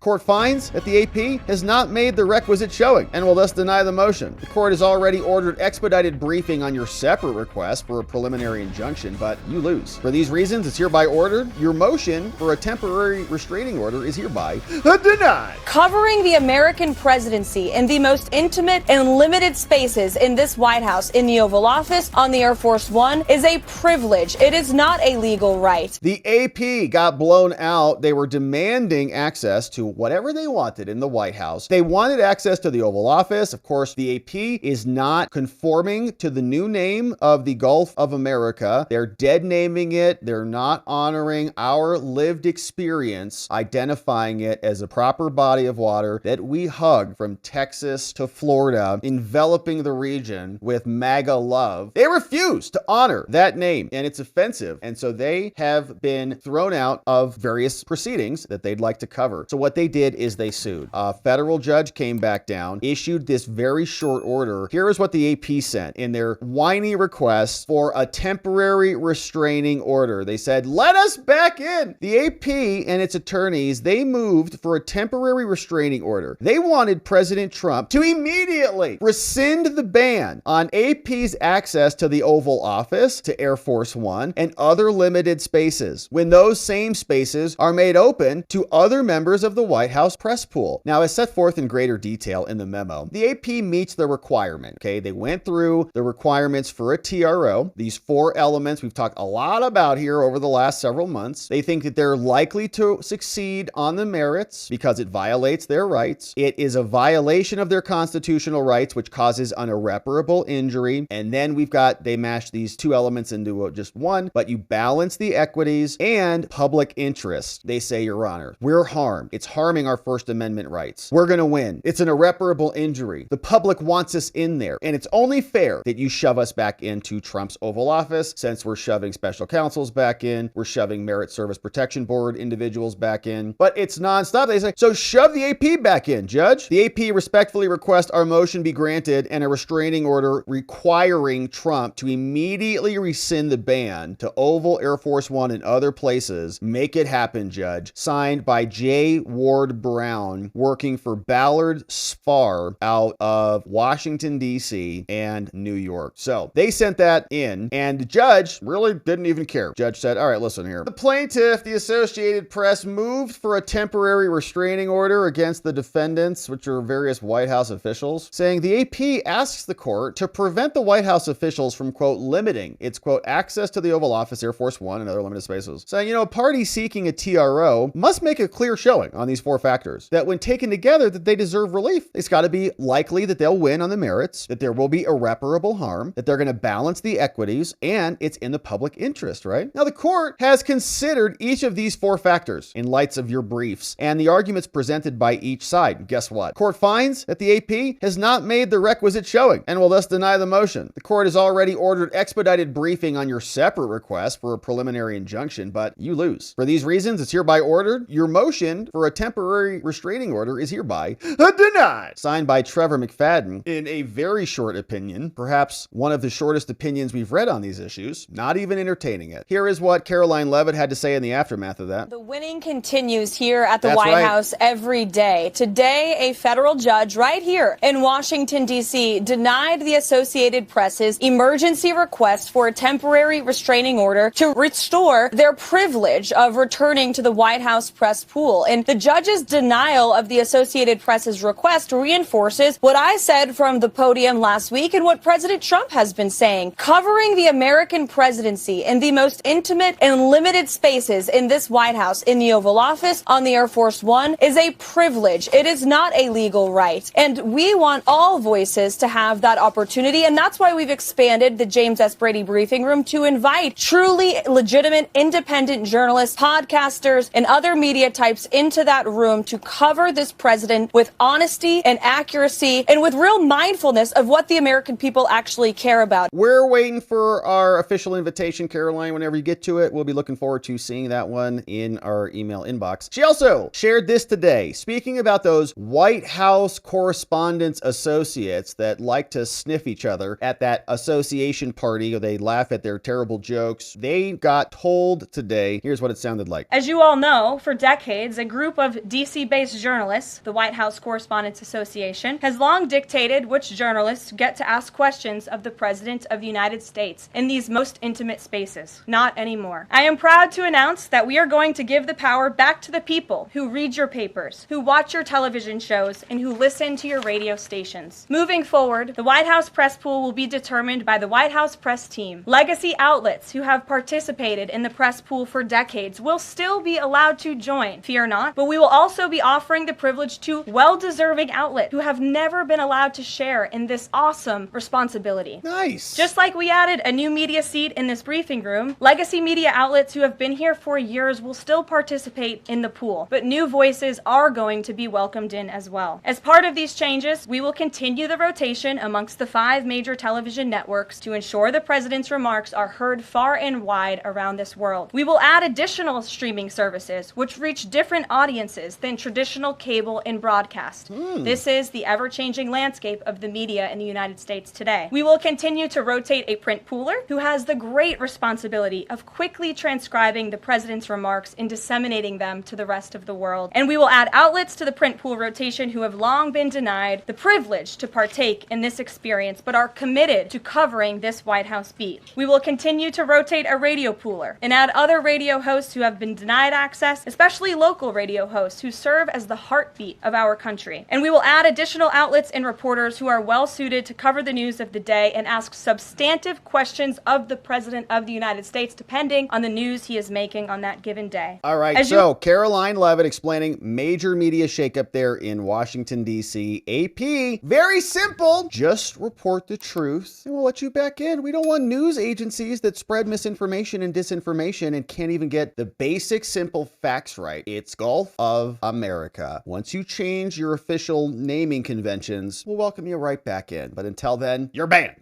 Court finds that the AP has not made the requisite showing and will thus deny the motion. The court has already ordered expedited briefing on your separate request for a preliminary injunction, but you lose. For these reasons, it's hereby ordered. Your motion for a temporary restraining order is hereby denied. Covering the American presidency in the most intimate and limited spaces in this White House, in the Oval Office, on the Air Force One, is a privilege. It is not a legal right. The AP got blown out. They were demanding access to whatever they wanted in the White House. They wanted access to the Oval Office. Of course, the AP is not conforming to the new name of the Gulf of America. They're dead naming it. They're not honoring our lived experience, identifying it as a proper body of water that we hug from Texas to Florida, enveloping the region with MAGA love. They refuse to honor that name, and it's offensive. And so they have been thrown out of various proceedings that they'd like to cover. So what they did is they sued. A federal judge came back down, issued this very short order. Here is what the AP sent in their whiny request for a temporary restraining order. They said, let us back in. The AP and its attorneys, they moved for a temporary restraining order. They wanted President Trump to immediately rescind the ban on AP's access to the Oval Office, to Air Force One, and other limited spaces, when those same spaces are made open to other members of the White House press pool. Now, as set forth in greater detail in the memo, the AP meets the requirement, okay? They went through the requirements for a TRO, these 4 elements we've talked a lot about here over the last several months. They think that they're likely to succeed on the merits because it violates their rights. It is a violation of their constitutional rights, which causes an irreparable injury. And then they mashed these 2 elements into just one, but you balance the equities and public interest. They say, Your Honor, we're harmed. It's harming our First Amendment rights. We're going to win. It's an irreparable injury. The public wants us in there. And it's only fair that you shove us back into Trump's Oval Office, since we're shoving special counsels back in. We're shoving Merit Service Protection Board individuals back in. But it's nonstop. They say, so shove the AP back in, Judge. The AP respectfully request our motion be granted and a restraining order requiring Trump to immediately rescind the ban to Oval, Air Force One, and other places. Make it happen, Judge. Signed by J. Ward Brown, working for Ballard Spahr out of Washington, D.C. and New York. So they sent that in, and the judge really didn't even care. Judge said, all right, listen here. The plaintiff, the Associated Press, moved for a temporary restraining order against the defendants, which are various White House officials, saying the AP asks the court to prevent the White House officials from, quote, limiting its, quote, access to the Oval Office, Air Force One, and other limited spaces. Saying, a party seeking a TRO must make a clear showing on these 4 factors, that when taken together, that they deserve relief. It's got to be likely that they'll win on the merits, that there will be irreparable harm, that they're going to balance the equities, and it's in the public interest, right? Now, the court has considered each of these 4 factors in lights of your briefs and the arguments presented by each side. Guess what? Court finds that the AP has not made the requisite showing and will thus deny the motion. The court has already ordered expedited briefing on your separate request for a preliminary injunction, but you lose. For these reasons, it's hereby ordered. Your motion for a temporary restraining order is hereby denied. Signed by Trevor McFadden in a very short opinion, perhaps one of the shortest opinions we've read on these issues, not even entertaining it. Here is what Caroline Levitt had to say in the aftermath of that. The winning continues here at the White House every day. Today, a federal judge right here in Washington, D.C. denied the Associated Press's emergency request for a temporary restraining order to restore their privilege of returning to the White House press pool. And the judge's denial of the Associated Press's request reinforces what I said from the podium last week and what President Trump has been saying. Covering the American presidency in the most intimate and limited spaces in this White House, in the Oval Office, on the Air Force One, is a privilege. It is not a legal right. And we want all voices to have that opportunity. And that's why we've expanded the James S. Brady briefing room to invite truly legitimate, independent journalists, podcasters, and other media types into that room to cover this president with honesty and accuracy and with real mindfulness of what the American people actually care about. We're waiting for our official invitation, Caroline. Whenever you get to it, we'll be looking forward to seeing that one in our email inbox. She also shared this today, speaking about those White House correspondents associates that like to sniff each other at that association party, or they laugh at their terrible jokes. They got told today, here's what it sounded like. As you all know, for decades, a group of of DC-based journalists, the White House Correspondents Association, has long dictated which journalists get to ask questions of the President of the United States in these most intimate spaces. Not anymore. I am proud to announce that we are going to give the power back to the people who read your papers, who watch your television shows, and who listen to your radio stations. Moving forward, the White House press pool will be determined by the White House press team. Legacy outlets who have participated in the press pool for decades will still be allowed to join. Fear not, but we will also be offering the privilege to well-deserving outlets who have never been allowed to share in this awesome responsibility. Nice. Just like we added a new media seat in this briefing room, legacy media outlets who have been here for years will still participate in the pool, but new voices are going to be welcomed in as well. As part of these changes, we will continue the rotation amongst the 5 major television networks to ensure the president's remarks are heard far and wide around this world. We will add additional streaming services which reach different audiences than traditional cable and broadcast. This is the ever-changing landscape of the media in the United States today. We will continue to rotate a print pooler who has the great responsibility of quickly transcribing the president's remarks and disseminating them to the rest of the world. And we will add outlets to the print pool rotation who have long been denied the privilege to partake in this experience but are committed to covering this White House beat. We will continue to rotate a radio pooler and add other radio hosts who have been denied access, especially local radio hosts who serve as the heartbeat of our country. And we will add additional outlets and reporters who are well suited to cover the news of the day and ask substantive questions of the President of the United States depending on the news he is making on that given day. All right, so Caroline Levitt explaining major media shakeup there in Washington, D.C. AP, very simple. Just report the truth and we'll let you back in. We don't want news agencies that spread misinformation and disinformation and can't even get the basic, simple facts right. It's Gulf of America. Once you change your official naming conventions, we'll welcome you right back in. But until then, you're banned.